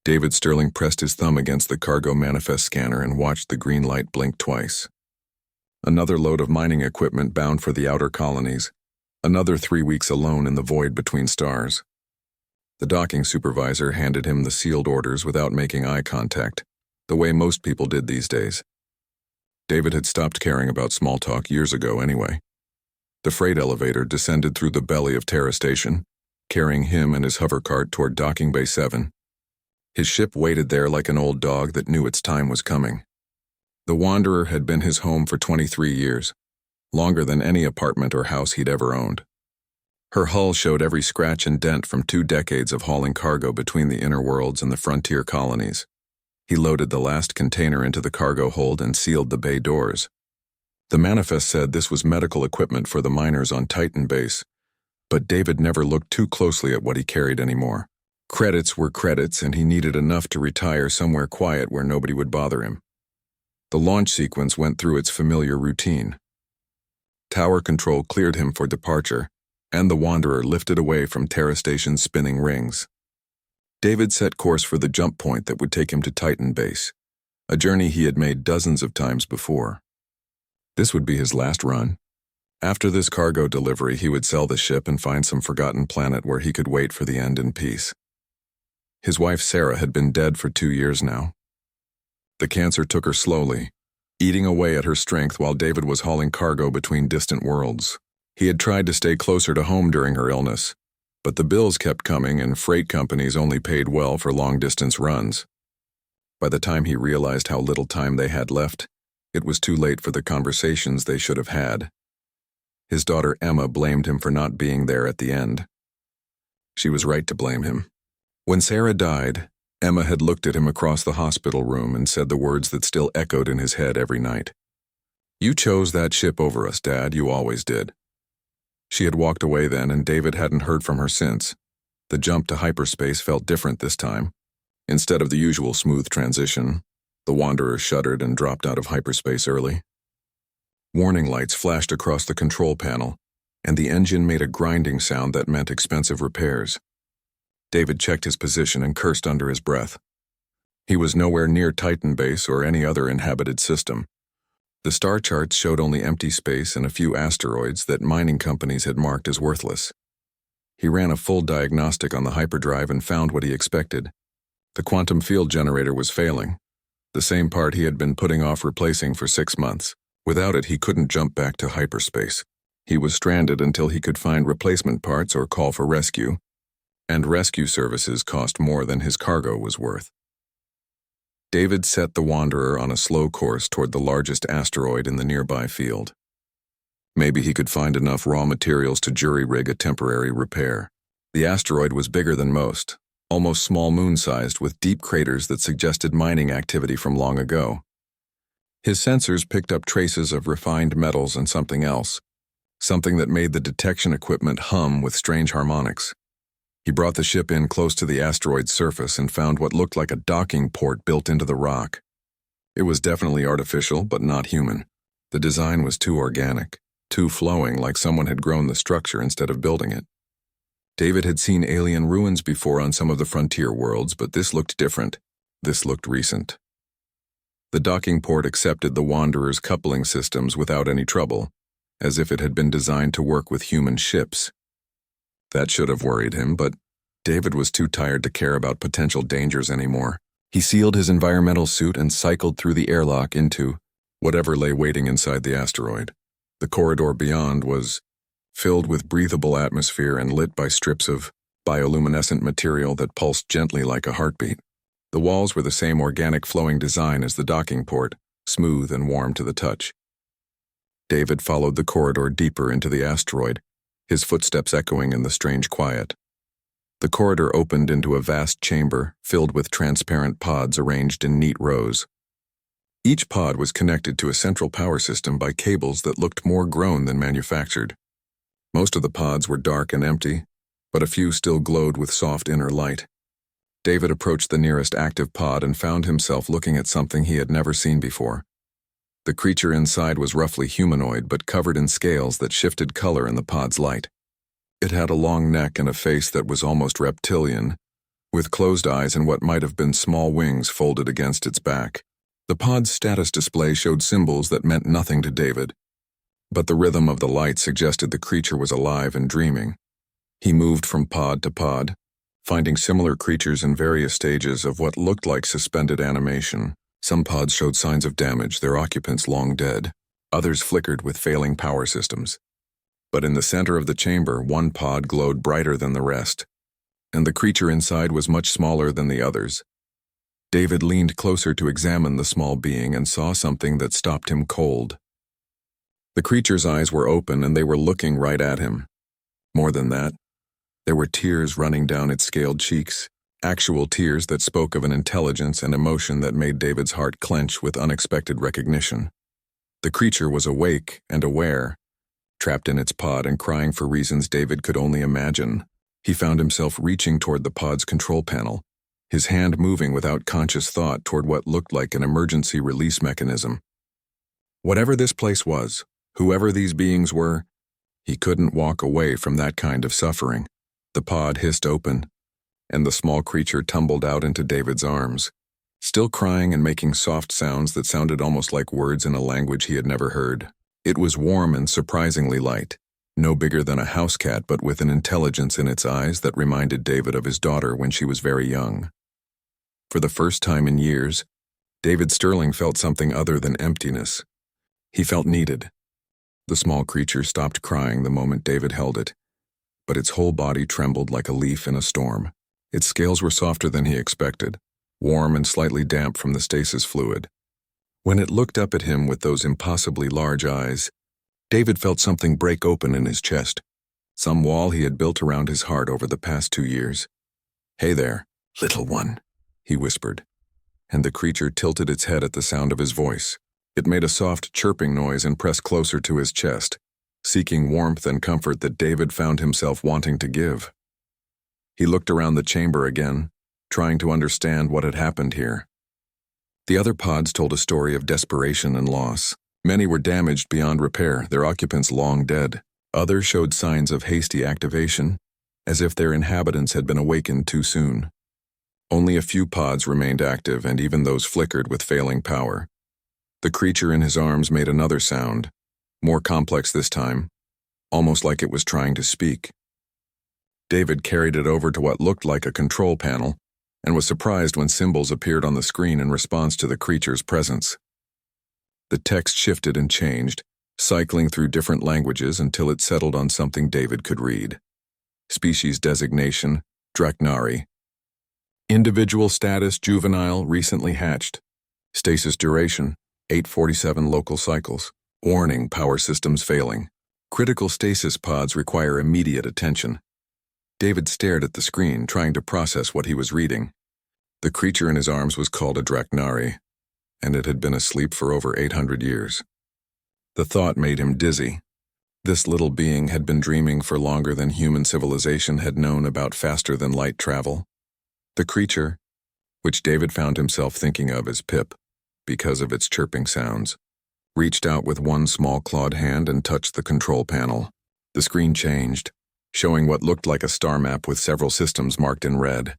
David Sterling pressed his thumb against the cargo manifest scanner and watched the green light blink twice. Another load of mining equipment bound for the outer colonies. Another 3 weeks alone in the void between stars. The docking supervisor handed him the sealed orders without making eye contact, the way most people did these days. David had stopped caring about small talk years ago anyway. The freight elevator descended through the belly of Terra Station, carrying him and his hover cart toward Docking Bay 7. His ship waited there like an old dog that knew its time was coming. The Wanderer had been his home for 23 years, longer than any apartment or house he'd ever owned. Her hull showed every scratch and dent from 2 decades of hauling cargo between the inner worlds and the frontier colonies. He loaded the last container into the cargo hold and sealed the bay doors. The manifest said this was medical equipment for the miners on Titan Base, but David never looked too closely at what he carried anymore. Credits were credits, and he needed enough to retire somewhere quiet where nobody would bother him. The launch sequence went through its familiar routine. Tower control cleared him for departure, and the Wanderer lifted away from Terra Station's spinning rings. David set course for the jump point that would take him to Titan Base, a journey he had made dozens of times before. This would be his last run. After this cargo delivery, he would sell the ship and find some forgotten planet where he could wait for the end in peace. His wife Sarah had been dead for 2 years now. The cancer took her slowly, eating away at her strength while David was hauling cargo between distant worlds. He had tried to stay closer to home during her illness, but the bills kept coming and freight companies only paid well for long-distance runs. By the time he realized how little time they had left, it was too late for the conversations they should have had. His daughter Emma blamed him for not being there at the end. She was right to blame him. When Sarah died, Emma had looked at him across the hospital room and said the words that still echoed in his head every night. "You chose that ship over us, Dad, you always did." She had walked away then, and David hadn't heard from her since. The jump to hyperspace felt different this time. Instead of the usual smooth transition, the Wanderer shuddered and dropped out of hyperspace early. Warning lights flashed across the control panel, and the engine made a grinding sound that meant expensive repairs. David checked his position and cursed under his breath. He was nowhere near Titan Base or any other inhabited system. The star charts showed only empty space and a few asteroids that mining companies had marked as worthless. He ran a full diagnostic on the hyperdrive and found what he expected. The quantum field generator was failing, the same part he had been putting off replacing for 6 months. Without it, he couldn't jump back to hyperspace. He was stranded until he could find replacement parts or call for rescue, and rescue services cost more than his cargo was worth. David set the Wanderer on a slow course toward the largest asteroid in the nearby field. Maybe he could find enough raw materials to jury-rig a temporary repair. The asteroid was bigger than most, almost small moon-sized with deep craters that suggested mining activity from long ago. His sensors picked up traces of refined metals and something else, something that made the detection equipment hum with strange harmonics. He brought the ship in close to the asteroid's surface and found what looked like a docking port built into the rock. It was definitely artificial, but not human. The design was too organic, too flowing, like someone had grown the structure instead of building it. David had seen alien ruins before on some of the frontier worlds, but this looked different. This looked recent. The docking port accepted the Wanderer's coupling systems without any trouble, as if it had been designed to work with human ships. That should have worried him, but David was too tired to care about potential dangers anymore. He sealed his environmental suit and cycled through the airlock into whatever lay waiting inside the asteroid. The corridor beyond was filled with breathable atmosphere and lit by strips of bioluminescent material that pulsed gently like a heartbeat. The walls were the same organic flowing design as the docking port, smooth and warm to the touch. David followed the corridor deeper into the asteroid, his footsteps echoing in the strange quiet. The corridor opened into a vast chamber filled with transparent pods arranged in neat rows. Each pod was connected to a central power system by cables that looked more grown than manufactured. Most of the pods were dark and empty, but a few still glowed with soft inner light. David approached the nearest active pod and found himself looking at something he had never seen before. The creature inside was roughly humanoid but covered in scales that shifted color in the pod's light. It had a long neck and a face that was almost reptilian, with closed eyes and what might have been small wings folded against its back. The pod's status display showed symbols that meant nothing to David, but the rhythm of the light suggested the creature was alive and dreaming. He moved from pod to pod, finding similar creatures in various stages of what looked like suspended animation. Some pods showed signs of damage, their occupants long dead. Others flickered with failing power systems. But in the center of the chamber, one pod glowed brighter than the rest, and the creature inside was much smaller than the others. David leaned closer to examine the small being and saw something that stopped him cold. The creature's eyes were open and they were looking right at him. More than that, there were tears running down its scaled cheeks, actual tears that spoke of an intelligence and emotion that made David's heart clench with unexpected recognition. The creature was awake and aware, trapped in its pod and crying for reasons David could only imagine. He found himself reaching toward the pod's control panel, his hand moving without conscious thought toward what looked like an emergency release mechanism. Whatever this place was, whoever these beings were, he couldn't walk away from that kind of suffering. The pod hissed open, and the small creature tumbled out into David's arms, still crying and making soft sounds that sounded almost like words in a language he had never heard. It was warm and surprisingly light, no bigger than a house cat but with an intelligence in its eyes that reminded David of his daughter when she was very young. For the first time in years, David Sterling felt something other than emptiness. He felt needed. The small creature stopped crying the moment David held it, but its whole body trembled like a leaf in a storm. Its scales were softer than he expected, warm and slightly damp from the stasis fluid. When it looked up at him with those impossibly large eyes, David felt something break open in his chest, some wall he had built around his heart over the past 2 years. "Hey there, little one," he whispered, and the creature tilted its head at the sound of his voice. It made a soft chirping noise and pressed closer to his chest, seeking warmth and comfort that David found himself wanting to give. He looked around the chamber again, trying to understand what had happened here. The other pods told a story of desperation and loss. Many were damaged beyond repair, their occupants long dead. Others showed signs of hasty activation, as if their inhabitants had been awakened too soon. Only a few pods remained active, and even those flickered with failing power. The creature in his arms made another sound, more complex this time, almost like it was trying to speak. David carried it over to what looked like a control panel and was surprised when symbols appeared on the screen in response to the creature's presence. The text shifted and changed, cycling through different languages until it settled on something David could read. Species designation, Draknari. Individual status, juvenile, recently hatched. Stasis duration, 847 local cycles. Warning, power systems failing. Critical stasis pods require immediate attention. David stared at the screen, trying to process what he was reading. The creature in his arms was called a Draknari, and it had been asleep for over 800 years. The thought made him dizzy. This little being had been dreaming for longer than human civilization had known about faster-than-light travel. The creature, which David found himself thinking of as Pip, because of its chirping sounds, reached out with one small clawed hand and touched the control panel. The screen changed, showing what looked like a star map with several systems marked in red.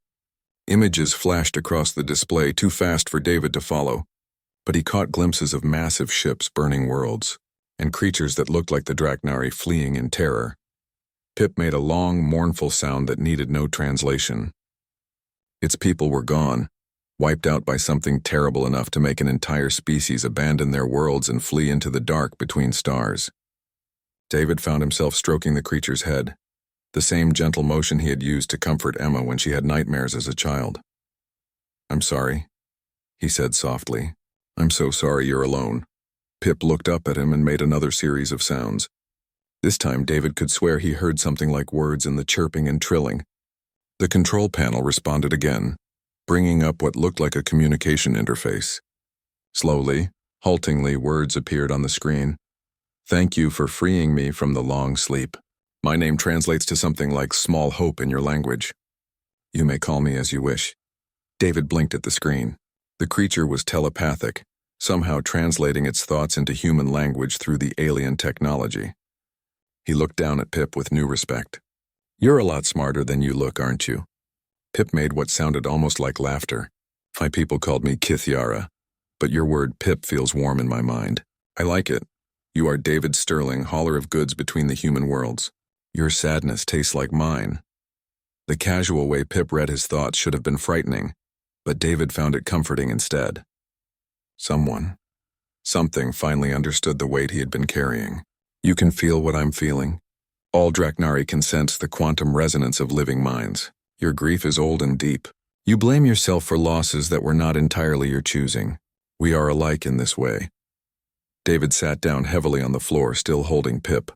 Images flashed across the display too fast for David to follow, but he caught glimpses of massive ships burning worlds, and creatures that looked like the Draknari fleeing in terror. Pip made a long, mournful sound that needed no translation. Its people were gone, wiped out by something terrible enough to make an entire species abandon their worlds and flee into the dark between stars. David found himself stroking the creature's head, the same gentle motion he had used to comfort Emma when she had nightmares as a child. "I'm sorry," he said softly. "I'm so sorry you're alone." Pip looked up at him and made another series of sounds. This time David could swear he heard something like words in the chirping and trilling. The control panel responded again, bringing up what looked like a communication interface. Slowly, haltingly, words appeared on the screen. "Thank you for freeing me from the long sleep. My name translates to something like small hope in your language. You may call me as you wish." David blinked at the screen. The creature was telepathic, somehow translating its thoughts into human language through the alien technology. He looked down at Pip with new respect. "You're a lot smarter than you look, aren't you?" Pip made what sounded almost like laughter. My people called me Kithiara, but your word Pip feels warm in my mind. I like it. You are David Sterling, hauler of goods between the human worlds. Your sadness tastes like mine. The casual way Pip read his thoughts should have been frightening, but David found it comforting instead. Something finally understood the weight he had been carrying. You can feel what I'm feeling. All Draknari can sense the quantum resonance of living minds. Your grief is old and deep. You blame yourself for losses that were not entirely your choosing. We are alike in this way. David sat down heavily on the floor, still holding Pip.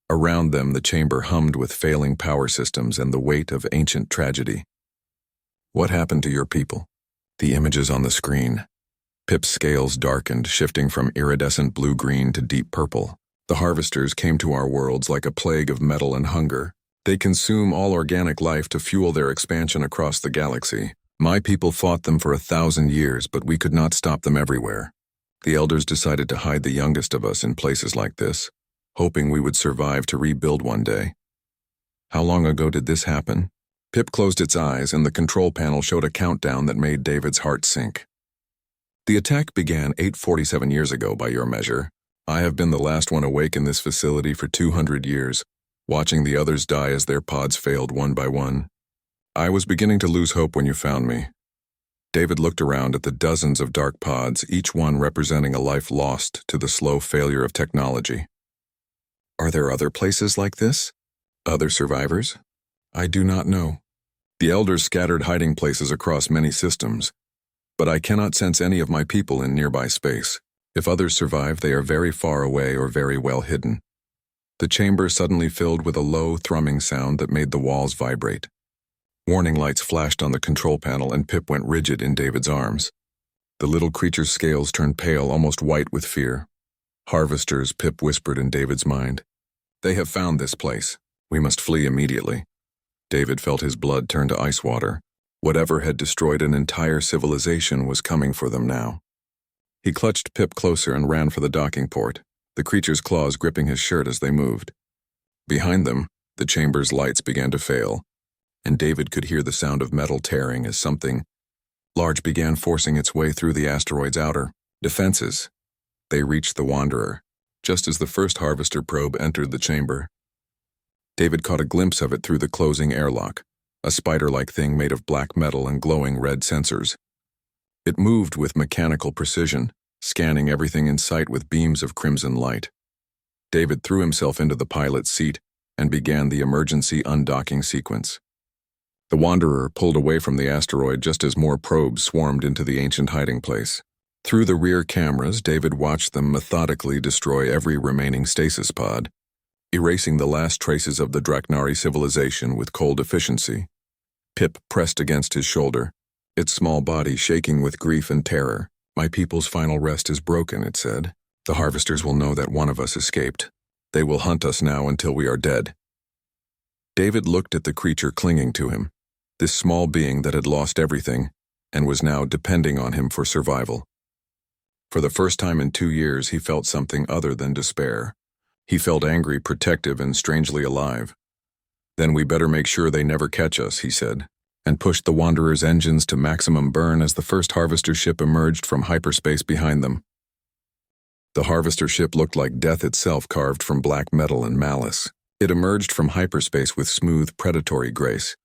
Around them, the chamber hummed with failing power systems and the weight of ancient tragedy. What happened to your people? The images on the screen. Pip's scales darkened, shifting from iridescent blue-green to deep purple. The harvesters came to our worlds like a plague of metal and hunger. They consume all organic life to fuel their expansion across the galaxy. My people fought them for 1,000 years, but we could not stop them everywhere. The elders decided to hide the youngest of us in places like this, hoping we would survive to rebuild one day. How long ago did this happen? Pip closed its eyes, and the control panel showed a countdown that made David's heart sink. The attack began 847 years ago by your measure. I have been the last one awake in this facility for 200 years, watching the others die as their pods failed one by one. I was beginning to lose hope when you found me. David looked around at the dozens of dark pods, each one representing a life lost to the slow failure of technology. Are there other places like this? Other survivors? I do not know. The elders scattered hiding places across many systems, but I cannot sense any of my people in nearby space. If others survive, they are very far away or very well hidden. The chamber suddenly filled with a low, thrumming sound that made the walls vibrate. Warning lights flashed on the control panel, and Pip went rigid in David's arms. The little creature's scales turned pale, almost white with fear. Harvesters, Pip whispered in David's mind. They have found this place. We must flee immediately. David felt his blood turn to ice water. Whatever had destroyed an entire civilization was coming for them now. He clutched Pip closer and ran for the docking port, the creature's claws gripping his shirt as they moved. Behind them, the chamber's lights began to fail, and David could hear the sound of metal tearing as something large began forcing its way through the asteroid's outer defenses. They reached the Wanderer, just as the first harvester probe entered the chamber. David caught a glimpse of it through the closing airlock, a spider-like thing made of black metal and glowing red sensors. It moved with mechanical precision, scanning everything in sight with beams of crimson light. David threw himself into the pilot's seat and began the emergency undocking sequence. The Wanderer pulled away from the asteroid just as more probes swarmed into the ancient hiding place. Through the rear cameras, David watched them methodically destroy every remaining stasis pod, erasing the last traces of the Draknari civilization with cold efficiency. Pip pressed against his shoulder, its small body shaking with grief and terror. My people's final rest is broken, it said. The harvesters will know that one of us escaped. They will hunt us now until we are dead. David looked at the creature clinging to him, this small being that had lost everything and was now depending on him for survival. For the first time in 2 years, he felt something other than despair. He felt angry, protective, and strangely alive. Then we better make sure they never catch us, he said, and pushed the Wanderer's engines to maximum burn as the first harvester ship emerged from hyperspace behind them. The harvester ship looked like death itself, carved from black metal and malice. It emerged from hyperspace with smooth, predatory grace,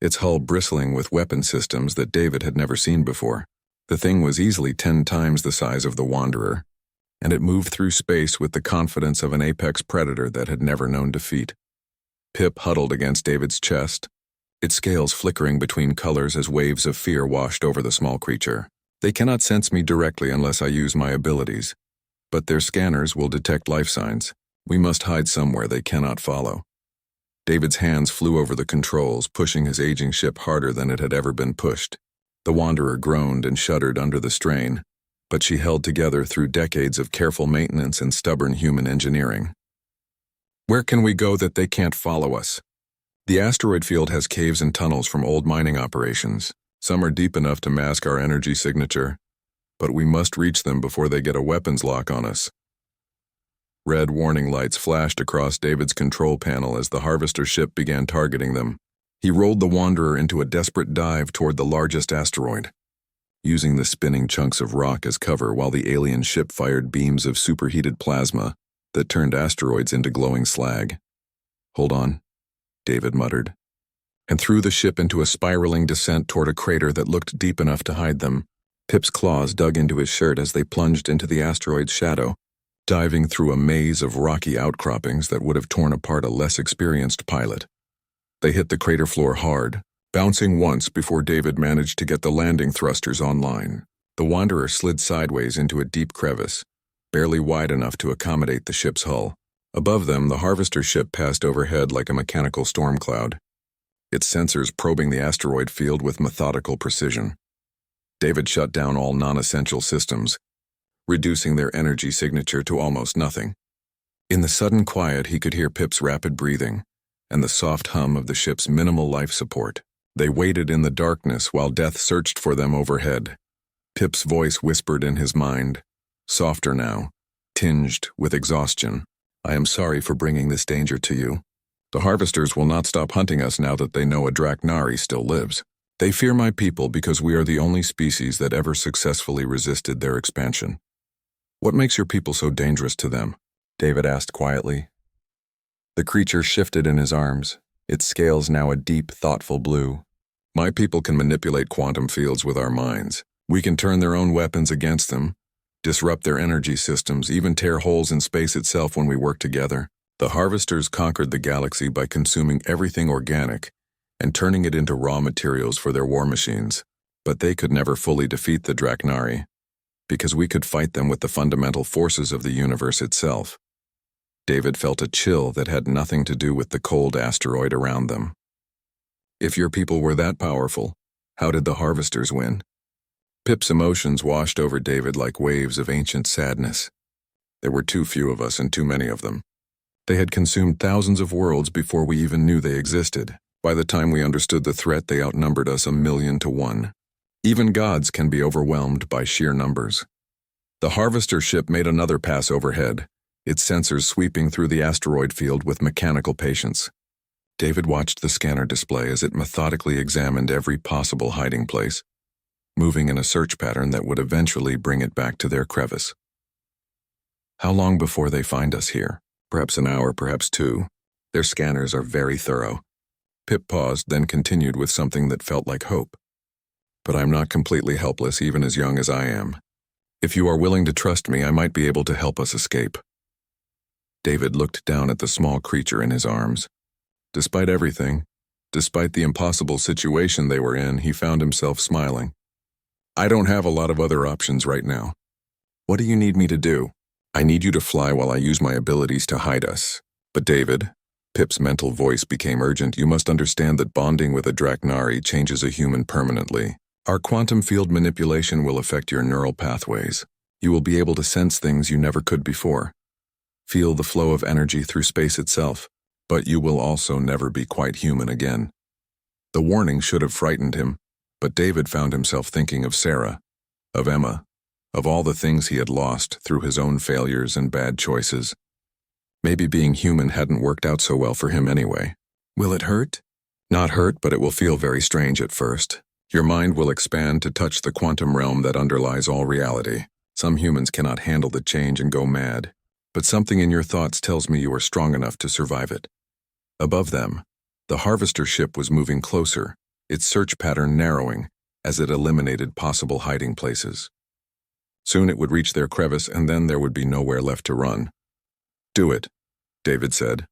its hull bristling with weapon systems that David had never seen before. The thing was easily 10 times the size of the Wanderer, and it moved through space with the confidence of an apex predator that had never known defeat. Pip huddled against David's chest, its scales flickering between colors as waves of fear washed over the small creature. They cannot sense me directly unless I use my abilities, but their scanners will detect life signs. We must hide somewhere they cannot follow. David's hands flew over the controls, pushing his aging ship harder than it had ever been pushed. The Wanderer groaned and shuddered under the strain, but she held together through decades of careful maintenance and stubborn human engineering. Where can we go that they can't follow us? The asteroid field has caves and tunnels from old mining operations. Some are deep enough to mask our energy signature, but we must reach them before they get a weapons lock on us. Red warning lights flashed across David's control panel as the harvester ship began targeting them. He rolled the Wanderer into a desperate dive toward the largest asteroid, using the spinning chunks of rock as cover while the alien ship fired beams of superheated plasma that turned asteroids into glowing slag. "Hold on," David muttered, and threw the ship into a spiraling descent toward a crater that looked deep enough to hide them. Pip's claws dug into his shirt as they plunged into the asteroid's shadow, diving through a maze of rocky outcroppings that would have torn apart a less experienced pilot. They hit the crater floor hard, bouncing once before David managed to get the landing thrusters online. The Wanderer slid sideways into a deep crevice, barely wide enough to accommodate the ship's hull. Above them, the Harvester ship passed overhead like a mechanical storm cloud, its sensors probing the asteroid field with methodical precision. David shut down all non-essential systems, reducing their energy signature to almost nothing. In the sudden quiet, he could hear Pip's rapid breathing and the soft hum of the ship's minimal life support. They waited in the darkness while death searched for them overhead. Pip's voice whispered in his mind, softer now, tinged with exhaustion. "I am sorry for bringing this danger to you. The Harvesters will not stop hunting us now that they know a Draknari still lives. They fear my people because we are the only species that ever successfully resisted their expansion." "What makes your people so dangerous to them?" David asked quietly. The creature shifted in his arms, its scales now a deep, thoughtful blue. "My people can manipulate quantum fields with our minds. We can turn their own weapons against them, disrupt their energy systems, even tear holes in space itself when we work together. The Harvesters conquered the galaxy by consuming everything organic and turning it into raw materials for their war machines. But they could never fully defeat the Draknari, because we could fight them with the fundamental forces of the universe itself." David felt a chill that had nothing to do with the cold asteroid around them. "If your people were that powerful, how did the Harvesters win?" Pip's emotions washed over David like waves of ancient sadness. There were too few of us and too many of them. They had consumed thousands of worlds before we even knew they existed. By the time we understood the threat, they outnumbered us 1,000,000 to 1. Even gods can be overwhelmed by sheer numbers. The Harvester ship made another pass overhead, its sensors sweeping through the asteroid field with mechanical patience. David watched the scanner display as it methodically examined every possible hiding place, moving in a search pattern that would eventually bring it back to their crevice. "How long before they find us here?" "Perhaps an hour, perhaps 2. Their scanners are very thorough." Pip paused, then continued with something that felt like hope. "But I'm not completely helpless, even as young as I am. If you are willing to trust me, I might be able to help us escape." David looked down at the small creature in his arms. Despite everything, despite the impossible situation they were in, he found himself smiling. "I don't have a lot of other options right now. What do you need me to do?" "I need you to fly while I use my abilities to hide us." "But David," Pip's mental voice became urgent, "you must understand that bonding with a Draknari changes a human permanently. Our quantum field manipulation will affect your neural pathways. You will be able to sense things you never could before. Feel the flow of energy through space itself, but you will also never be quite human again." The warning should have frightened him, but David found himself thinking of Sarah, of Emma, of all the things he had lost through his own failures and bad choices. Maybe being human hadn't worked out so well for him anyway. "Will it hurt?" "Not hurt, but it will feel very strange at first. Your mind will expand to touch the quantum realm that underlies all reality. Some humans cannot handle the change and go mad, but something in your thoughts tells me you are strong enough to survive it." Above them, the Harvester ship was moving closer, its search pattern narrowing as it eliminated possible hiding places. Soon it would reach their crevice, and then there would be nowhere left to run. "Do it," David said.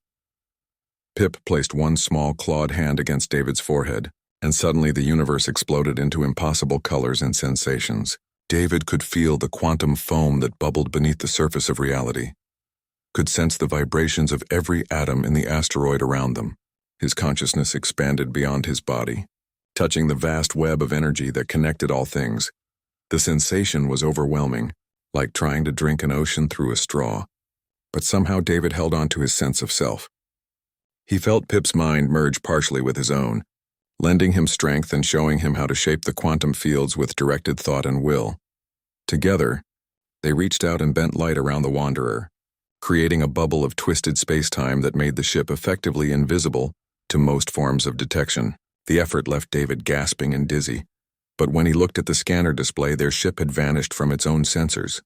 Pip placed one small clawed hand against David's forehead, and suddenly the universe exploded into impossible colors and sensations. David could feel the quantum foam that bubbled beneath the surface of reality, could sense the vibrations of every atom in the asteroid around them. His consciousness expanded beyond his body, touching the vast web of energy that connected all things. The sensation was overwhelming, like trying to drink an ocean through a straw. But somehow David held on to his sense of self. He felt Pip's mind merge partially with his own, lending him strength and showing him how to shape the quantum fields with directed thought and will. Together, they reached out and bent light around the Wanderer, creating a bubble of twisted space-time that made the ship effectively invisible to most forms of detection. The effort left David gasping and dizzy, but when he looked at the scanner display, their ship had vanished from its own sensors.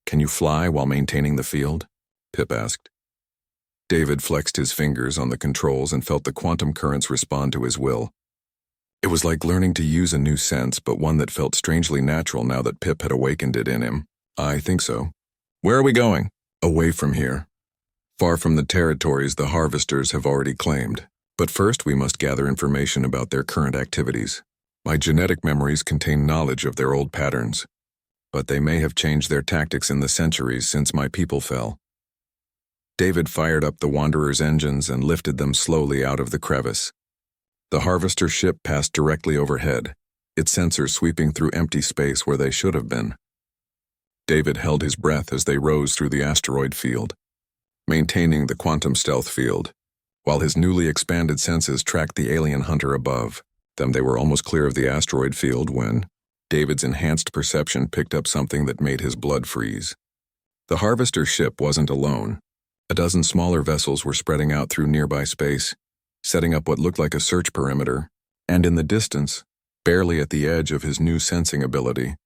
"Can you fly while maintaining the field?" Pip asked. David flexed his fingers on the controls and felt the quantum currents respond to his will. It was like learning to use a new sense, but one that felt strangely natural now that Pip had awakened it in him. "I think so." "Where are we going?" "Away from here. Far from the territories the harvesters have already claimed. But first we must gather information about their current activities. My genetic memories contain knowledge of their old patterns, but they may have changed their tactics in the centuries since my people fell." David fired up the Wanderer's engines and lifted them slowly out of the crevice. The harvester ship passed directly overhead, its sensors sweeping through empty space where they should have been. David held his breath as they rose through the asteroid field, maintaining the quantum stealth field, while his newly expanded senses tracked the alien hunter above them. They were almost clear of the asteroid field when David's enhanced perception picked up something that made his blood freeze. The harvester ship wasn't alone. A dozen smaller vessels were spreading out through nearby space, setting up what looked like a search perimeter, and in the distance, barely at the edge of his new sensing ability,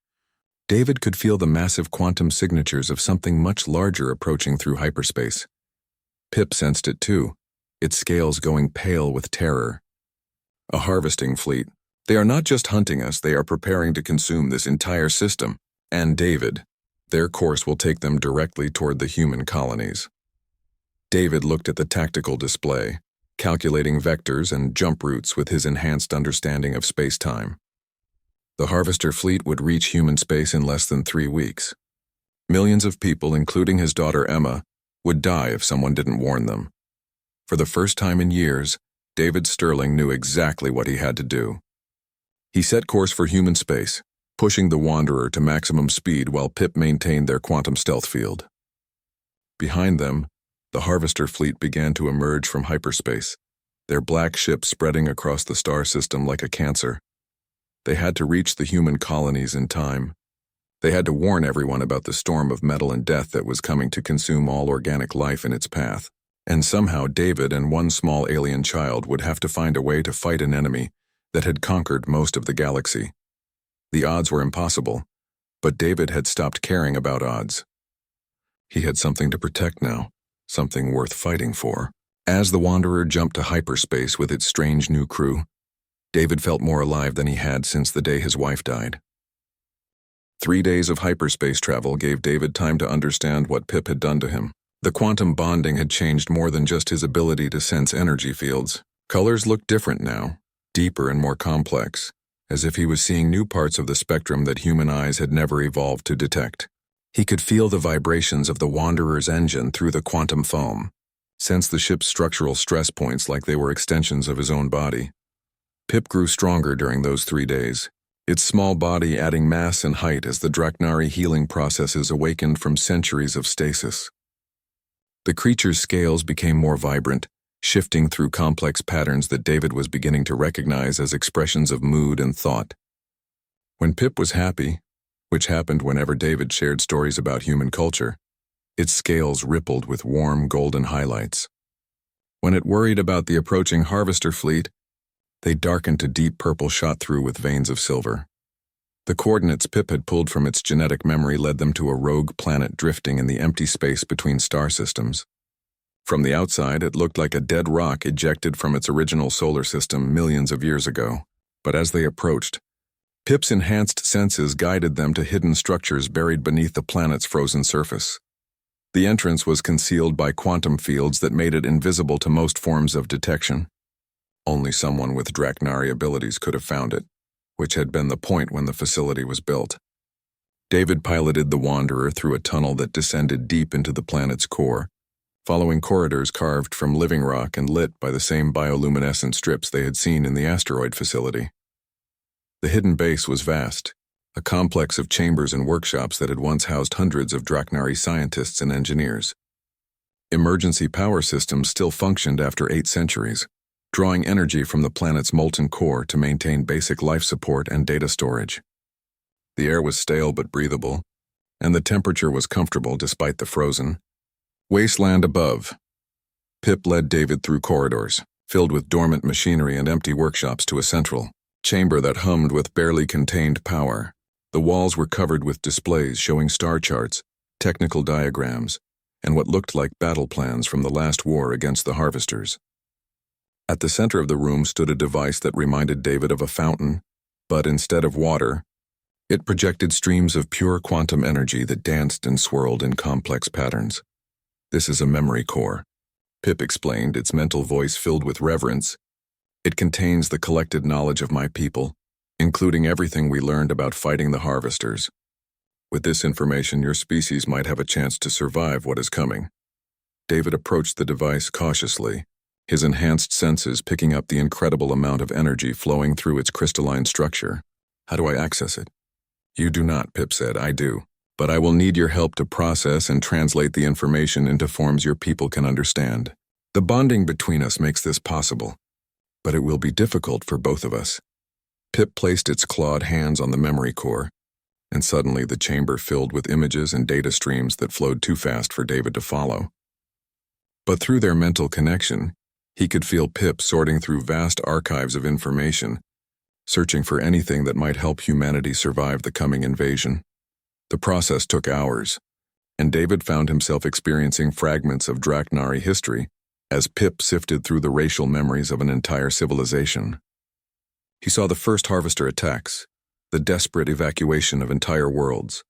David could feel the massive quantum signatures of something much larger approaching through hyperspace. Pip sensed it too, its scales going pale with terror. "A harvesting fleet. They are not just hunting us, they are preparing to consume this entire system. And David, their course will take them directly toward the human colonies." David looked at the tactical display, calculating vectors and jump routes with his enhanced understanding of space-time. The harvester fleet would reach human space in less than 3 weeks. Millions of people, including his daughter Emma, would die if someone didn't warn them. For the first time in years, David Sterling knew exactly what he had to do. He set course for human space, pushing the Wanderer to maximum speed while Pip maintained their quantum stealth field. Behind them, the harvester fleet began to emerge from hyperspace, their black ship spreading across the star system like a cancer. They had to reach the human colonies in time. They had to warn everyone about the storm of metal and death that was coming to consume all organic life in its path. And somehow David and one small alien child would have to find a way to fight an enemy that had conquered most of the galaxy. The odds were impossible, but David had stopped caring about odds. He had something to protect now, something worth fighting for. As the Wanderer jumped to hyperspace with its strange new crew, David felt more alive than he had since the day his wife died. 3 days of hyperspace travel gave David time to understand what Pip had done to him. The quantum bonding had changed more than just his ability to sense energy fields. Colors looked different now, deeper and more complex, as if he was seeing new parts of the spectrum that human eyes had never evolved to detect. He could feel the vibrations of the Wanderer's engine through the quantum foam, sense the ship's structural stress points like they were extensions of his own body. Pip grew stronger during those 3 days, its small body adding mass and height as the Draknari healing processes awakened from centuries of stasis. The creature's scales became more vibrant, shifting through complex patterns that David was beginning to recognize as expressions of mood and thought. When Pip was happy, which happened whenever David shared stories about human culture, its scales rippled with warm golden highlights. When it worried about the approaching harvester fleet, they darkened to deep purple shot through with veins of silver. The coordinates Pip had pulled from its genetic memory led them to a rogue planet drifting in the empty space between star systems. From the outside, it looked like a dead rock ejected from its original solar system millions of years ago. But as they approached, Pip's enhanced senses guided them to hidden structures buried beneath the planet's frozen surface. The entrance was concealed by quantum fields that made it invisible to most forms of detection. Only someone with Draknari abilities could have found it, which had been the point when the facility was built. David piloted the Wanderer through a tunnel that descended deep into the planet's core, following corridors carved from living rock and lit by the same bioluminescent strips they had seen in the asteroid facility. The hidden base was vast, a complex of chambers and workshops that had once housed hundreds of Draknari scientists and engineers. Emergency power systems still functioned after 8 centuries, drawing energy from the planet's molten core to maintain basic life support and data storage. The air was stale but breathable, and the temperature was comfortable despite the frozen wasteland above. Pip led David through corridors, filled with dormant machinery and empty workshops, to a central chamber that hummed with barely contained power. The walls were covered with displays showing star charts, technical diagrams, and what looked like battle plans from the last war against the Harvesters. At the center of the room stood a device that reminded David of a fountain, but instead of water, it projected streams of pure quantum energy that danced and swirled in complex patterns. "This is a memory core," Pip explained, its mental voice filled with reverence. "It contains the collected knowledge of my people, including everything we learned about fighting the Harvesters. With this information, your species might have a chance to survive what is coming." David approached the device cautiously, his enhanced senses picking up the incredible amount of energy flowing through its crystalline structure. "How do I access it?" "You do not," Pip said. "I do. But I will need your help to process and translate the information into forms your people can understand. The bonding between us makes this possible, but it will be difficult for both of us." Pip placed its clawed hands on the memory core, and suddenly the chamber filled with images and data streams that flowed too fast for David to follow. But through their mental connection, he could feel Pip sorting through vast archives of information, searching for anything that might help humanity survive the coming invasion. The process took hours, and David found himself experiencing fragments of Draknari history as Pip sifted through the racial memories of an entire civilization. He saw the first Harvester attacks, the desperate evacuation of entire worlds,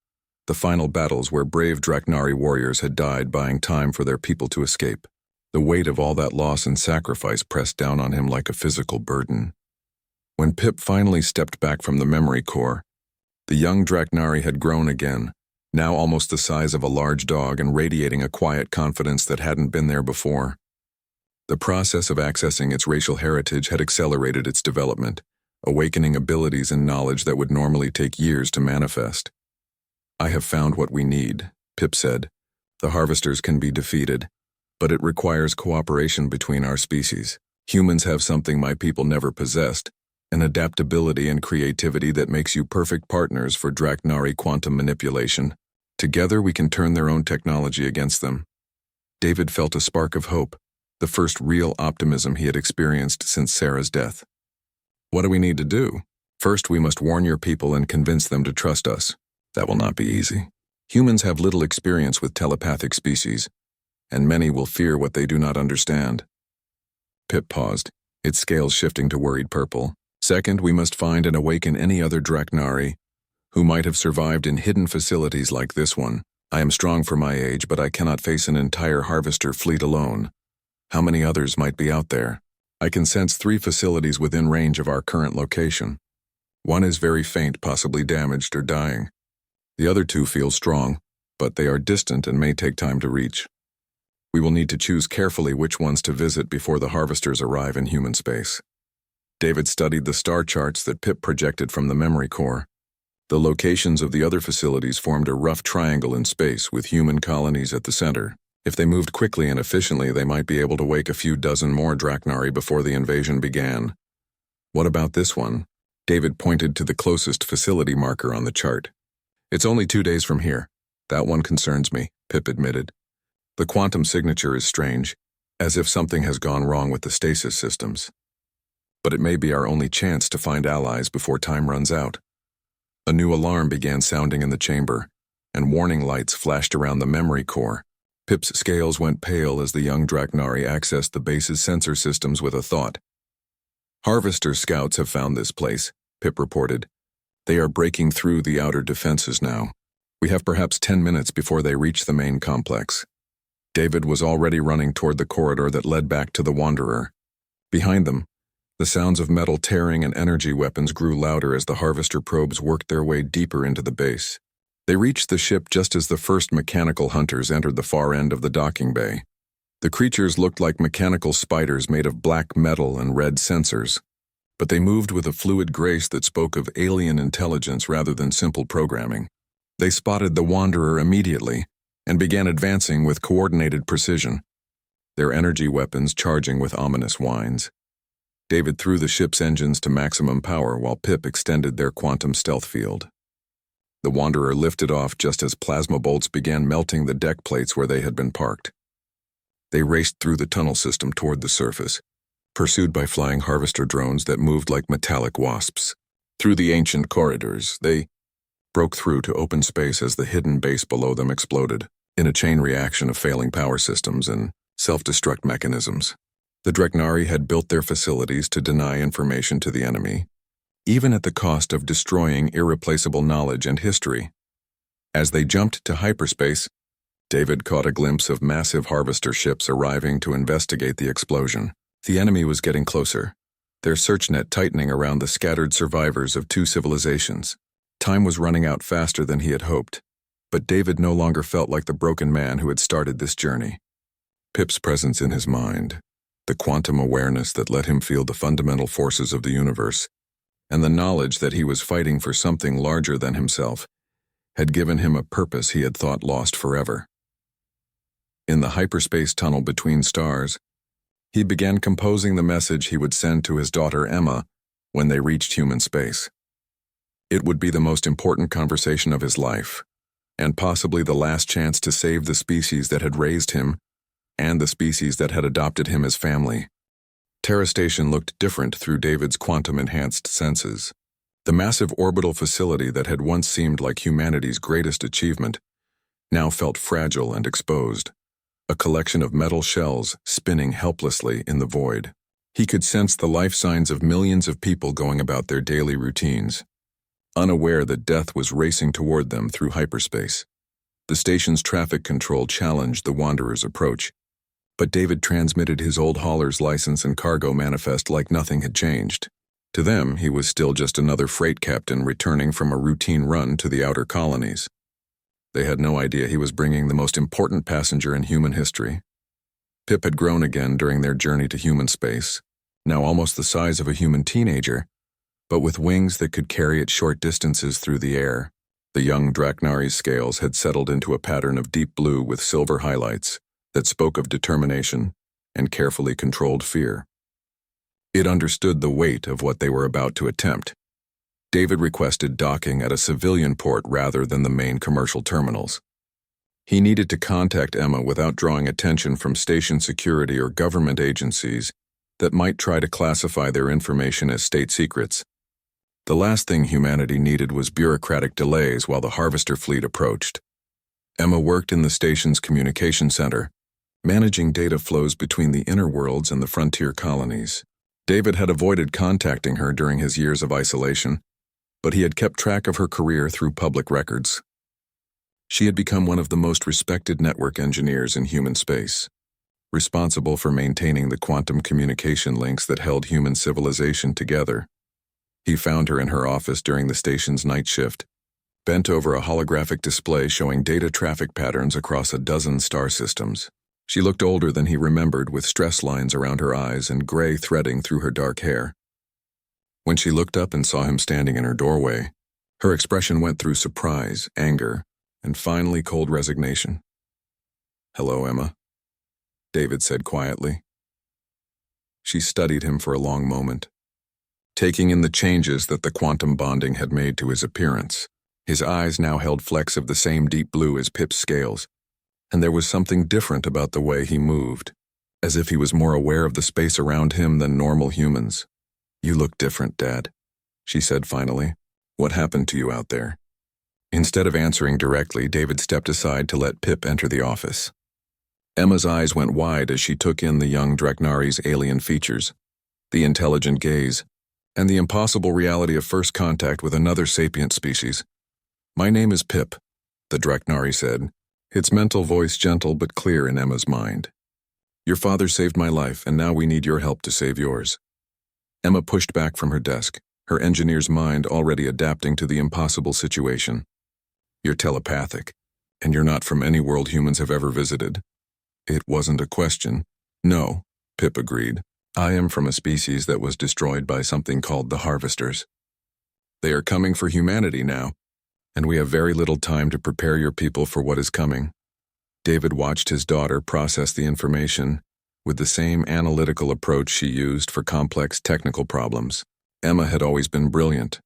the final battles where brave Draknari warriors had died buying time for their people to escape. The weight of all that loss and sacrifice pressed down on him like a physical burden. When Pip finally stepped back from the memory core, the young Draknari had grown again, now almost the size of a large dog and radiating a quiet confidence that hadn't been there before. The process of accessing its racial heritage had accelerated its development, awakening abilities and knowledge that would normally take years to manifest. "I have found what we need," Pip said. "The Harvesters can be defeated, but it requires cooperation between our species. Humans have something my people never possessed, an adaptability and creativity that makes you perfect partners for Draknari quantum manipulation. Together we can turn their own technology against them." David felt a spark of hope, the first real optimism he had experienced since Sarah's death. "What do we need to do?" "First, we must warn your people and convince them to trust us. That will not be easy. Humans have little experience with telepathic species, and many will fear what they do not understand." Pip paused, its scales shifting to worried purple. "Second, we must find and awaken any other Draknari who might have survived in hidden facilities like this one. I am strong for my age, but I cannot face an entire Harvester fleet alone. How many others might be out there? I can sense 3 facilities within range of our current location. One is very faint, possibly damaged or dying. The other 2 feel strong, but they are distant and may take time to reach. We will need to choose carefully which ones to visit before the Harvesters arrive in human space." David studied the star charts that Pip projected from the memory core. The locations of the other facilities formed a rough triangle in space with human colonies at the center. If they moved quickly and efficiently, they might be able to wake a few dozen more Draknari before the invasion began. "What about this one?" David pointed to the closest facility marker on the chart. "It's only 2 days from here. That one concerns me," Pip admitted. "The quantum signature is strange, as if something has gone wrong with the stasis systems. But it may be our only chance to find allies before time runs out." A new alarm began sounding in the chamber, and warning lights flashed around the memory core. Pip's scales went pale as the young Draknari accessed the base's sensor systems with a thought. "Harvester scouts have found this place," Pip reported. "They are breaking through the outer defenses now. We have perhaps 10 minutes before they reach the main complex." David was already running toward the corridor that led back to the Wanderer. Behind them, the sounds of metal tearing and energy weapons grew louder as the Harvester probes worked their way deeper into the base. They reached the ship just as the first mechanical hunters entered the far end of the docking bay. The creatures looked like mechanical spiders made of black metal and red sensors, but they moved with a fluid grace that spoke of alien intelligence rather than simple programming. They spotted the Wanderer immediately and began advancing with coordinated precision, their energy weapons charging with ominous whines. David threw the ship's engines to maximum power while Pip extended their quantum stealth field. The Wanderer lifted off just as plasma bolts began melting the deck plates where they had been parked. They raced through the tunnel system toward the surface, pursued by flying harvester drones that moved like metallic wasps. Through the ancient corridors, they broke through to open space as the hidden base below them exploded, in a chain reaction of failing power systems and self-destruct mechanisms. The Dreknari had built their facilities to deny information to the enemy, even at the cost of destroying irreplaceable knowledge and history. As they jumped to hyperspace, David caught a glimpse of massive harvester ships arriving to investigate the explosion. The enemy was getting closer, their search net tightening around the scattered survivors of two civilizations. Time was running out faster than he had hoped, but David no longer felt like the broken man who had started this journey. Pip's presence in his mind, the quantum awareness that let him feel the fundamental forces of the universe, and the knowledge that he was fighting for something larger than himself, had given him a purpose he had thought lost forever. In the hyperspace tunnel between stars, he began composing the message he would send to his daughter Emma when they reached human space. It would be the most important conversation of his life, and possibly the last chance to save the species that had raised him and the species that had adopted him as family. Terra Station looked different through David's quantum-enhanced senses. The massive orbital facility that had once seemed like humanity's greatest achievement now felt fragile and exposed, a collection of metal shells spinning helplessly in the void. He could sense the life signs of millions of people going about their daily routines, unaware that death was racing toward them through hyperspace. The station's traffic control challenged the Wanderer's approach, but David transmitted his old hauler's license and cargo manifest like nothing had changed. To them, he was still just another freight captain returning from a routine run to the outer colonies. They had no idea he was bringing the most important passenger in human history. Pip had grown again during their journey to human space, now almost the size of a human teenager, but with wings that could carry it short distances through the air. The young Draknari's scales had settled into a pattern of deep blue with silver highlights that spoke of determination and carefully controlled fear. It understood the weight of what they were about to attempt. David requested docking at a civilian port rather than the main commercial terminals. He needed to contact Emma without drawing attention from station security or government agencies that might try to classify their information as state secrets. The last thing humanity needed was bureaucratic delays while the harvester fleet approached. Emma worked in the station's communication center, managing data flows between the inner worlds and the frontier colonies. David had avoided contacting her during his years of isolation, but he had kept track of her career through public records. She had become one of the most respected network engineers in human space, responsible for maintaining the quantum communication links that held human civilization together. He found her in her office during the station's night shift, bent over a holographic display showing data traffic patterns across a dozen star systems. She looked older than he remembered, with stress lines around her eyes and gray threading through her dark hair. When she looked up and saw him standing in her doorway, her expression went through surprise, anger, and finally cold resignation. "Hello, Emma," David said quietly. She studied him for a long moment, taking in the changes that the quantum bonding had made to his appearance. His eyes now held flecks of the same deep blue as Pip's scales, and there was something different about the way he moved, as if he was more aware of the space around him than normal humans. "You look different, Dad," she said finally. "What happened to you out there?" Instead of answering directly, David stepped aside to let Pip enter the office. Emma's eyes went wide as she took in the young Draknari's alien features, the intelligent gaze, and the impossible reality of first contact with another sapient species. "My name is Pip," the Draknari said, its mental voice gentle but clear in Emma's mind. "Your father saved my life, and now we need your help to save yours." Emma pushed back from her desk, her engineer's mind already adapting to the impossible situation. "You're telepathic, and you're not from any world humans have ever visited." It wasn't a question. "No," Pip agreed. "I am from a species that was destroyed by something called the Harvesters. They are coming for humanity now, and we have very little time to prepare your people for what is coming." David watched his daughter process the information with the same analytical approach she used for complex technical problems. Emma had always been brilliant,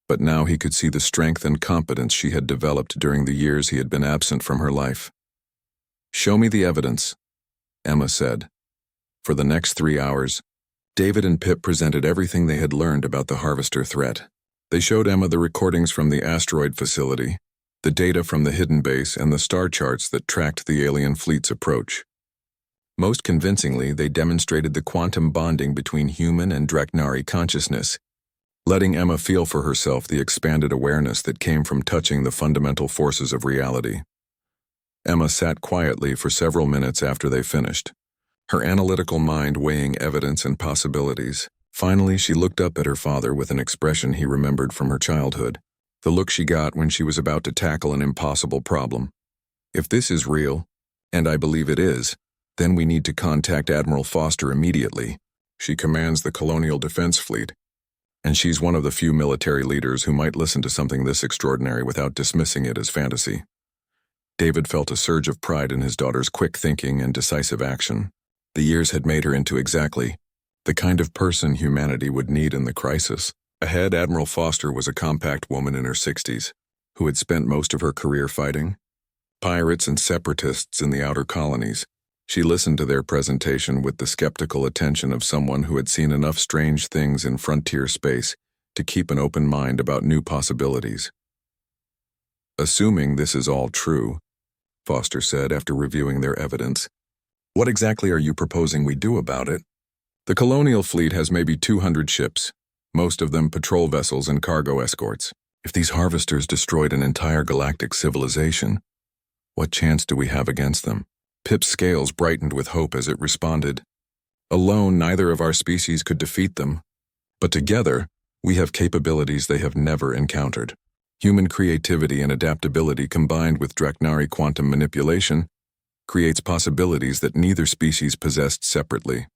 but now he could see the strength and competence she had developed during the years he had been absent from her life. "Show me the evidence," Emma said. For the next 3 hours, David and Pip presented everything they had learned about the harvester threat. They showed Emma the recordings from the asteroid facility, the data from the hidden base, and the star charts that tracked the alien fleet's approach. Most convincingly, they demonstrated the quantum bonding between human and Draknari consciousness, letting Emma feel for herself the expanded awareness that came from touching the fundamental forces of reality. Emma sat quietly for several minutes after they finished, her analytical mind weighing evidence and possibilities. Finally, she looked up at her father with an expression he remembered from her childhood, the look she got when she was about to tackle an impossible problem. If this is real, and I believe it is, then we need to contact Admiral Foster immediately. She commands the Colonial Defense Fleet, and she's one of the few military leaders who might listen to something this extraordinary without dismissing it as fantasy. David felt a surge of pride in his daughter's quick thinking and decisive action. The years had made her into exactly the kind of person humanity would need in the crisis. Ahead, Admiral Foster was a compact woman in her 60s, who had spent most of her career fighting pirates and separatists in the outer colonies. She listened to their presentation with the skeptical attention of someone who had seen enough strange things in frontier space to keep an open mind about new possibilities. "Assuming this is all true," Foster said after reviewing their evidence, "what exactly are you proposing we do about it?" "The Colonial Fleet has maybe 200 ships, most of them patrol vessels and cargo escorts. If these harvesters destroyed an entire galactic civilization, what chance do we have against them?" Pip's scales brightened with hope as it responded. "Alone, neither of our species could defeat them, but together, we have capabilities they have never encountered. Human creativity and adaptability combined with Draknari quantum manipulation creates possibilities that neither species possessed separately."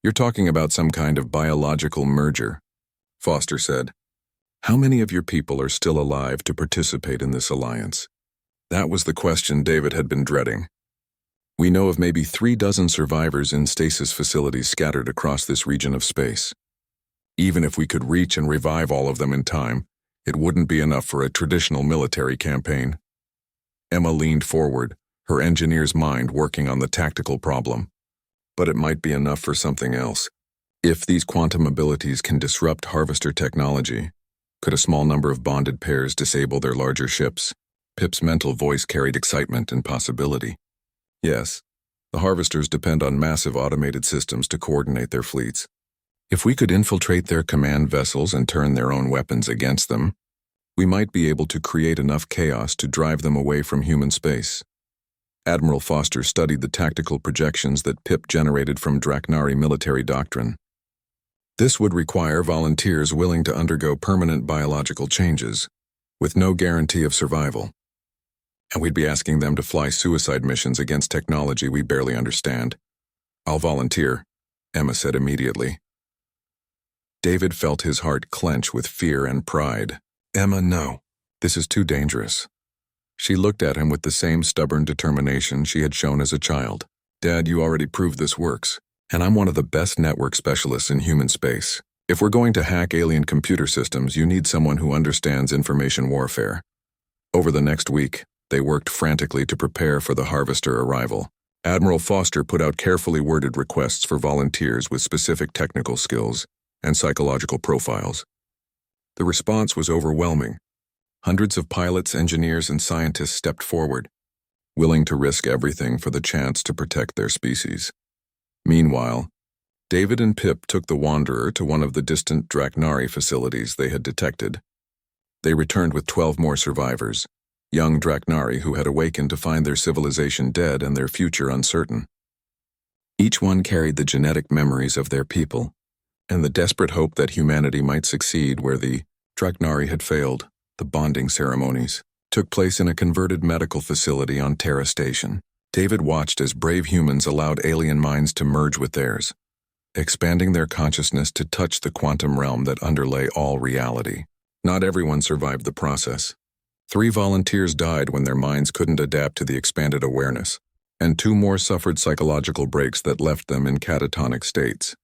"You're talking about some kind of biological merger," Foster said. "How many of your people are still alive to participate in this alliance?" That was the question David had been dreading. "We know of maybe 3 dozen survivors in stasis facilities scattered across this region of space. Even if we could reach and revive all of them in time, it wouldn't be enough for a traditional military campaign." Emma leaned forward, her engineer's mind working on the tactical problem. "But it might be enough for something else. If these quantum abilities can disrupt harvester technology, could a small number of bonded pairs disable their larger ships?" Pip's mental voice carried excitement and possibility. "Yes, the harvesters depend on massive automated systems to coordinate their fleets. If we could infiltrate their command vessels and turn their own weapons against them, we might be able to create enough chaos to drive them away from human space." Admiral Foster studied the tactical projections that Pip generated from Draknari military doctrine. "This would require volunteers willing to undergo permanent biological changes, with no guarantee of survival. And we'd be asking them to fly suicide missions against technology we barely understand." "I'll volunteer," Emma said immediately. David felt his heart clench with fear and pride. "Emma, no. This is too dangerous." She looked at him with the same stubborn determination she had shown as a child. "Dad, you already proved this works, and I'm one of the best network specialists in human space. If we're going to hack alien computer systems, you need someone who understands information warfare." Over the next week, they worked frantically to prepare for the harvester arrival. Admiral Foster put out carefully worded requests for volunteers with specific technical skills and psychological profiles. The response was overwhelming. Hundreds of pilots, engineers, and scientists stepped forward, willing to risk everything for the chance to protect their species. Meanwhile, David and Pip took the Wanderer to one of the distant Draknari facilities they had detected. They returned with 12 more survivors, young Draknari who had awakened to find their civilization dead and their future uncertain. Each one carried the genetic memories of their people, and the desperate hope that humanity might succeed where the Draknari had failed. The bonding ceremonies took place in a converted medical facility on Terra Station. David watched as brave humans allowed alien minds to merge with theirs, expanding their consciousness to touch the quantum realm that underlay all reality. Not everyone survived the process. 3 volunteers died when their minds couldn't adapt to the expanded awareness, and 2 more suffered psychological breaks that left them in catatonic states.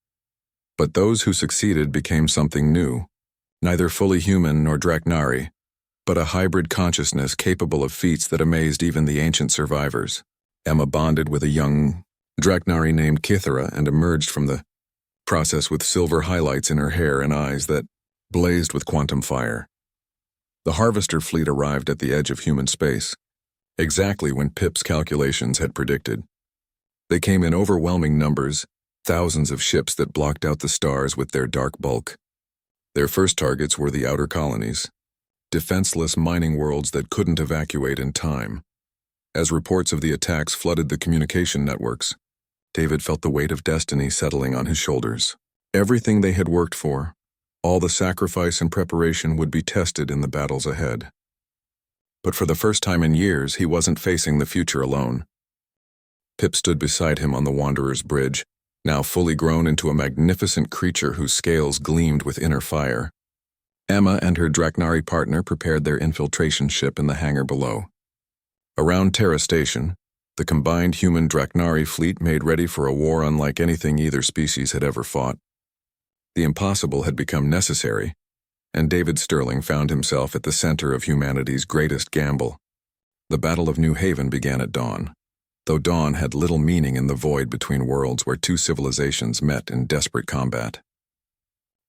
But those who succeeded became something new, neither fully human nor Draknari, but a hybrid consciousness capable of feats that amazed even the ancient survivors. Emma bonded with a young Draknari named Kithara and emerged from the process with silver highlights in her hair and eyes that blazed with quantum fire. The Harvester fleet arrived at the edge of human space, exactly when Pip's calculations had predicted. They came in overwhelming numbers, thousands of ships that blocked out the stars with their dark bulk. Their first targets were the outer colonies, defenseless mining worlds that couldn't evacuate in time. As reports of the attacks flooded the communication networks, David felt the weight of destiny settling on his shoulders. Everything they had worked for, all the sacrifice and preparation would be tested in the battles ahead. But for the first time in years, he wasn't facing the future alone. Pip stood beside him on the Wanderer's bridge, now fully grown into a magnificent creature whose scales gleamed with inner fire. Emma and her Draknari partner prepared their infiltration ship in the hangar below. Around Terra Station, the combined human Draknari fleet made ready for a war unlike anything either species had ever fought. The impossible had become necessary, and David Sterling found himself at the center of humanity's greatest gamble. The Battle of New Haven began at dawn, though dawn had little meaning in the void between worlds where two civilizations met in desperate combat.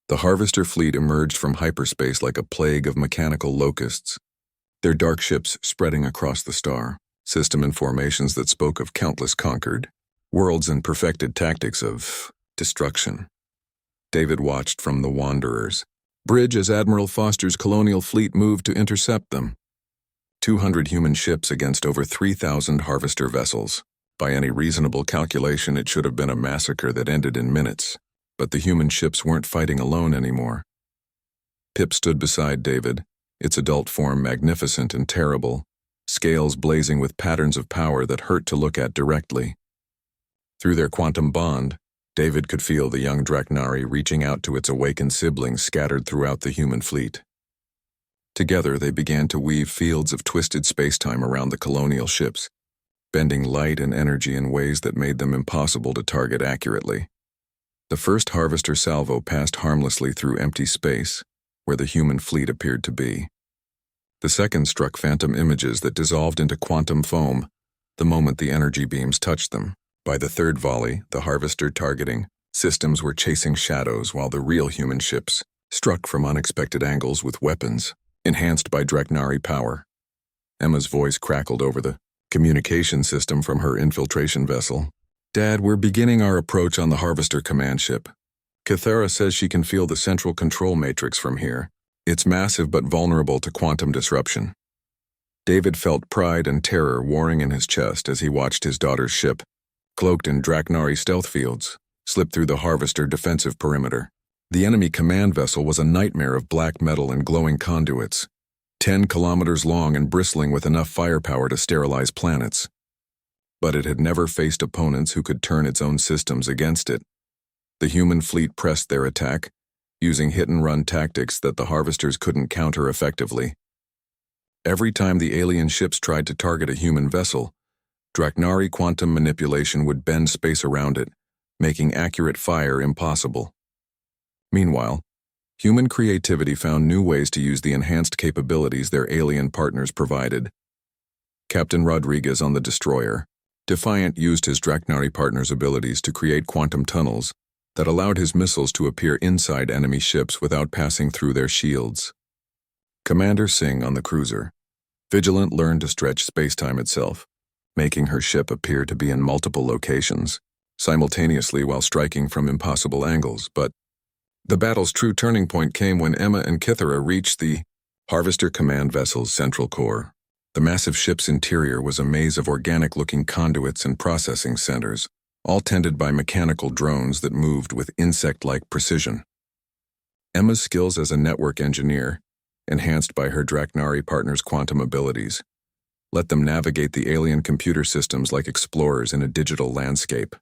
The Harvester fleet emerged from hyperspace like a plague of mechanical locusts, their dark ships spreading across the star, system and formations that spoke of countless conquered worlds and perfected tactics of destruction. David watched from the Wanderer's bridge as Admiral Foster's colonial fleet moved to intercept them. 200 human ships against over 3,000 Harvester vessels. By any reasonable calculation, it should have been a massacre that ended in minutes. But the human ships weren't fighting alone anymore. Pip stood beside David, its adult form magnificent and terrible, scales blazing with patterns of power that hurt to look at directly. Through their quantum bond, David could feel the young Draknari reaching out to its awakened siblings scattered throughout the human fleet. Together, they began to weave fields of twisted spacetime around the colonial ships, bending light and energy in ways that made them impossible to target accurately. The first Harvester salvo passed harmlessly through empty space, where the human fleet appeared to be. The second struck phantom images that dissolved into quantum foam the moment the energy beams touched them. By the third volley, the Harvester targeting systems were chasing shadows while the real human ships struck from unexpected angles with weapons, enhanced by Draknari power. Emma's voice crackled over the communication system from her infiltration vessel. "Dad, we're beginning our approach on the Harvester command ship. Terra says she can feel the central control matrix from here. It's massive but vulnerable to quantum disruption." David felt pride and terror warring in his chest as he watched his daughter's ship, cloaked in Draknari stealth fields, slip through the Harvester defensive perimeter. The enemy command vessel was a nightmare of black metal and glowing conduits, 10 kilometers long and bristling with enough firepower to sterilize planets. But it had never faced opponents who could turn its own systems against it. The human fleet pressed their attack, using hit-and-run tactics that the Harvesters couldn't counter effectively. Every time the alien ships tried to target a human vessel, Draknari quantum manipulation would bend space around it, making accurate fire impossible. Meanwhile, human creativity found new ways to use the enhanced capabilities their alien partners provided. Captain Rodriguez on the destroyer, Defiant used his Draknari partner's abilities to create quantum tunnels that allowed his missiles to appear inside enemy ships without passing through their shields. Commander Singh on the cruiser, Vigilant learned to stretch spacetime itself, making her ship appear to be in multiple locations, simultaneously while striking from impossible angles. But the battle's true turning point came when Emma and Terra reached the Harvester command vessel's central core. The massive ship's interior was a maze of organic-looking conduits and processing centers, all tended by mechanical drones that moved with insect-like precision. Emma's skills as a network engineer, enhanced by her Draknari partner's quantum abilities, let them navigate the alien computer systems like explorers in a digital landscape.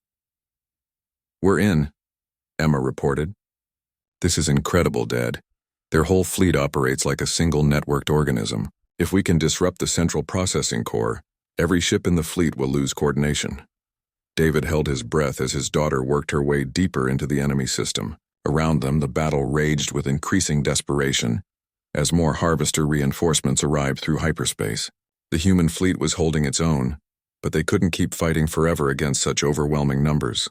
"We're in," Emma reported. "This is incredible, Dad. Their whole fleet operates like a single networked organism. If we can disrupt the central processing core, every ship in the fleet will lose coordination." David held his breath as his daughter worked her way deeper into the enemy system. Around them, the battle raged with increasing desperation as more Harvester reinforcements arrived through hyperspace. The human fleet was holding its own, but they couldn't keep fighting forever against such overwhelming numbers.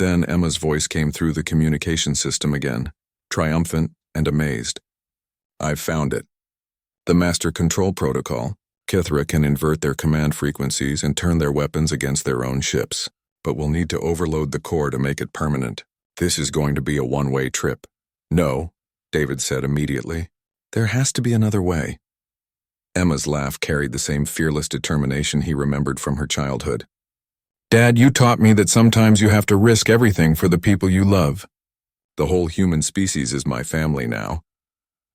Then Emma's voice came through the communication system again, triumphant and amazed. "I've found it. The Master Control Protocol. Kithra can invert their command frequencies and turn their weapons against their own ships, but we'll need to overload the core to make it permanent. This is going to be a one-way trip." "No," David said immediately. "There has to be another way." Emma's laugh carried the same fearless determination he remembered from her childhood. "Dad, you taught me that sometimes you have to risk everything for the people you love. The whole human species is my family now."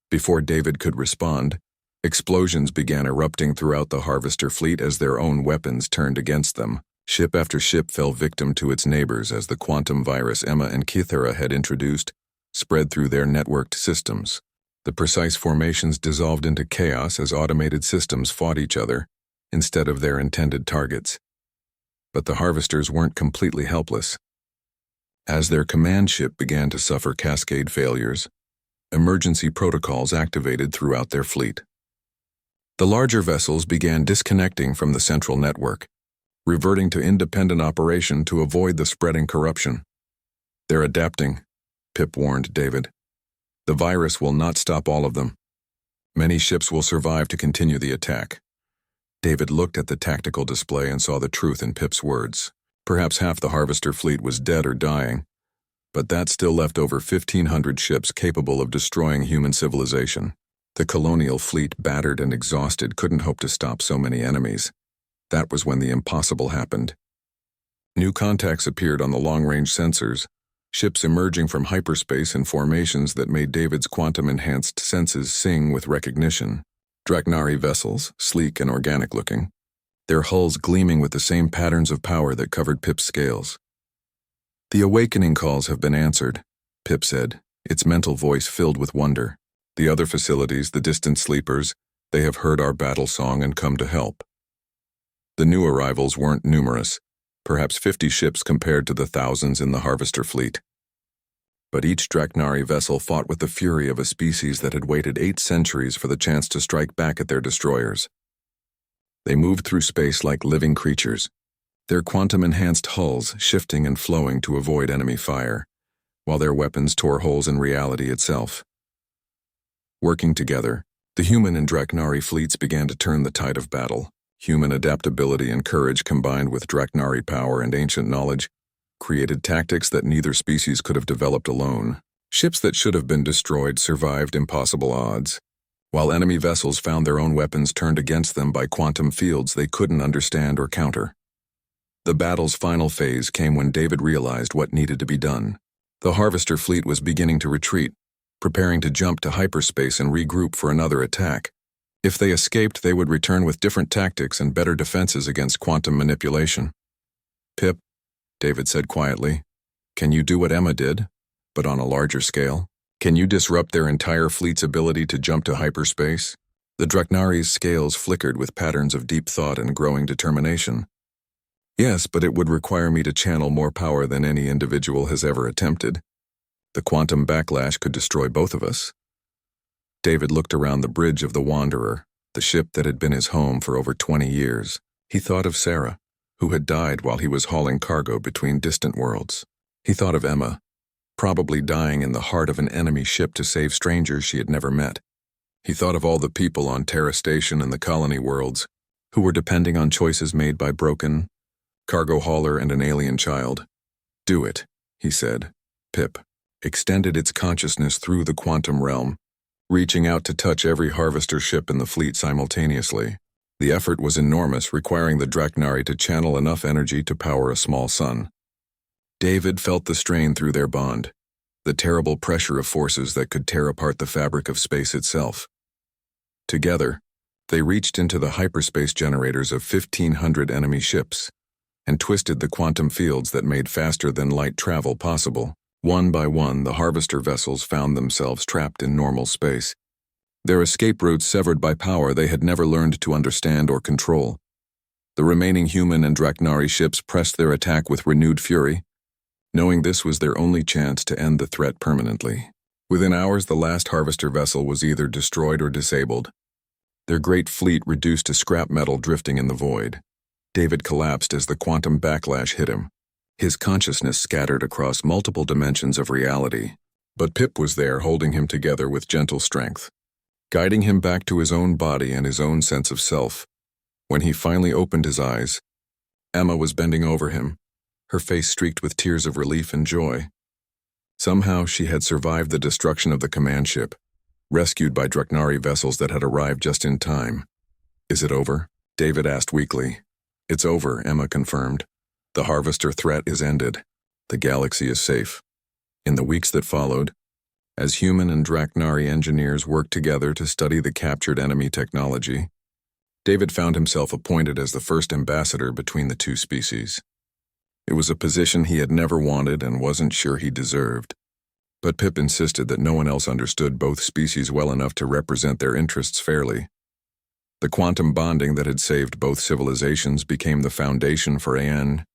Before David could respond, explosions began erupting throughout the Harvester fleet as their own weapons turned against them. Ship after ship fell victim to its neighbors as the quantum virus Emma and Kithra had introduced spread through their networked systems. The precise formations dissolved into chaos as automated systems fought each other instead of their intended targets. But the Harvesters weren't completely helpless. As their command ship began to suffer cascade failures, emergency protocols activated throughout their fleet. The larger vessels began disconnecting from the central network, reverting to independent operation to avoid the spreading corruption. "They're adapting," Pip warned David. "The virus will not stop all of them. Many ships will survive to continue the attack." David looked at the tactical display and saw the truth in Pip's words. Perhaps half the Harvester fleet was dead or dying, but that still left over 1,500 ships capable of destroying human civilization. The colonial fleet, battered and exhausted, couldn't hope to stop so many enemies. That was when the impossible happened. New contacts appeared on the long-range sensors, ships emerging from hyperspace in formations that made David's quantum-enhanced senses sing with recognition. Draknari vessels, sleek and organic-looking, their hulls gleaming with the same patterns of power that covered Pip's scales. "The awakening calls have been answered," Pip said, its mental voice filled with wonder. "The other facilities, the distant sleepers, they have heard our battle song and come to help." The new arrivals weren't numerous, perhaps 50 ships compared to the thousands in the Harvester fleet. But each Draknari vessel fought with the fury of a species that had waited 8 centuries for the chance to strike back at their destroyers. They moved through space like living creatures, their quantum-enhanced hulls shifting and flowing to avoid enemy fire, while their weapons tore holes in reality itself. Working together, the human and Draknari fleets began to turn the tide of battle. Human adaptability and courage combined with Draknari power and ancient knowledge created tactics that neither species could have developed alone. Ships that should have been destroyed survived impossible odds, while enemy vessels found their own weapons turned against them by quantum fields they couldn't understand or counter. The battle's final phase came when David realized what needed to be done. The Harvester fleet was beginning to retreat, preparing to jump to hyperspace and regroup for another attack. If they escaped, they would return with different tactics and better defenses against quantum manipulation. "Pip," David said quietly, "can you do what Emma did, but on a larger scale? Can you disrupt their entire fleet's ability to jump to hyperspace?" The Draknari's scales flickered with patterns of deep thought and growing determination. "Yes, but it would require me to channel more power than any individual has ever attempted. The quantum backlash could destroy both of us." David looked around the bridge of the Wanderer, the ship that had been his home for over 20 years. He thought of Sarah, who had died while he was hauling cargo between distant worlds. He thought of Emma, probably dying in the heart of an enemy ship to save strangers she had never met. He thought of all the people on Terra Station and the colony worlds who were depending on choices made by Broken, cargo hauler, and an alien child. "Do it," he said. Pip extended its consciousness through the quantum realm, reaching out to touch every Harvester ship in the fleet simultaneously. The effort was enormous, requiring the Draknari to channel enough energy to power a small sun. David felt the strain through their bond, the terrible pressure of forces that could tear apart the fabric of space itself. Together, they reached into the hyperspace generators of 1,500 enemy ships and twisted the quantum fields that made faster-than-light travel possible. One by one, the Harvester vessels found themselves trapped in normal space, their escape routes severed by power they had never learned to understand or control. The remaining human and Draknari ships pressed their attack with renewed fury, knowing this was their only chance to end the threat permanently. Within hours, the last Harvester vessel was either destroyed or disabled, their great fleet reduced to scrap metal drifting in the void. David collapsed as the quantum backlash hit him, his consciousness scattered across multiple dimensions of reality. But Pip was there, holding him together with gentle strength, guiding him back to his own body and his own sense of self. When he finally opened his eyes, Emma was bending over him, her face streaked with tears of relief and joy. Somehow she had survived the destruction of the command ship, rescued by Draknari vessels that had arrived just in time. "Is it over?" David asked weakly. "It's over," Emma confirmed. "The Harvester threat is ended. The galaxy is safe." In the weeks that followed, as human and Draknari engineers worked together to study the captured enemy technology, David found himself appointed as the first ambassador between the two species. It was a position he had never wanted and wasn't sure he deserved. But Pip insisted that no one else understood both species well enough to represent their interests fairly. The quantum bonding that had saved both civilizations became the foundation for AN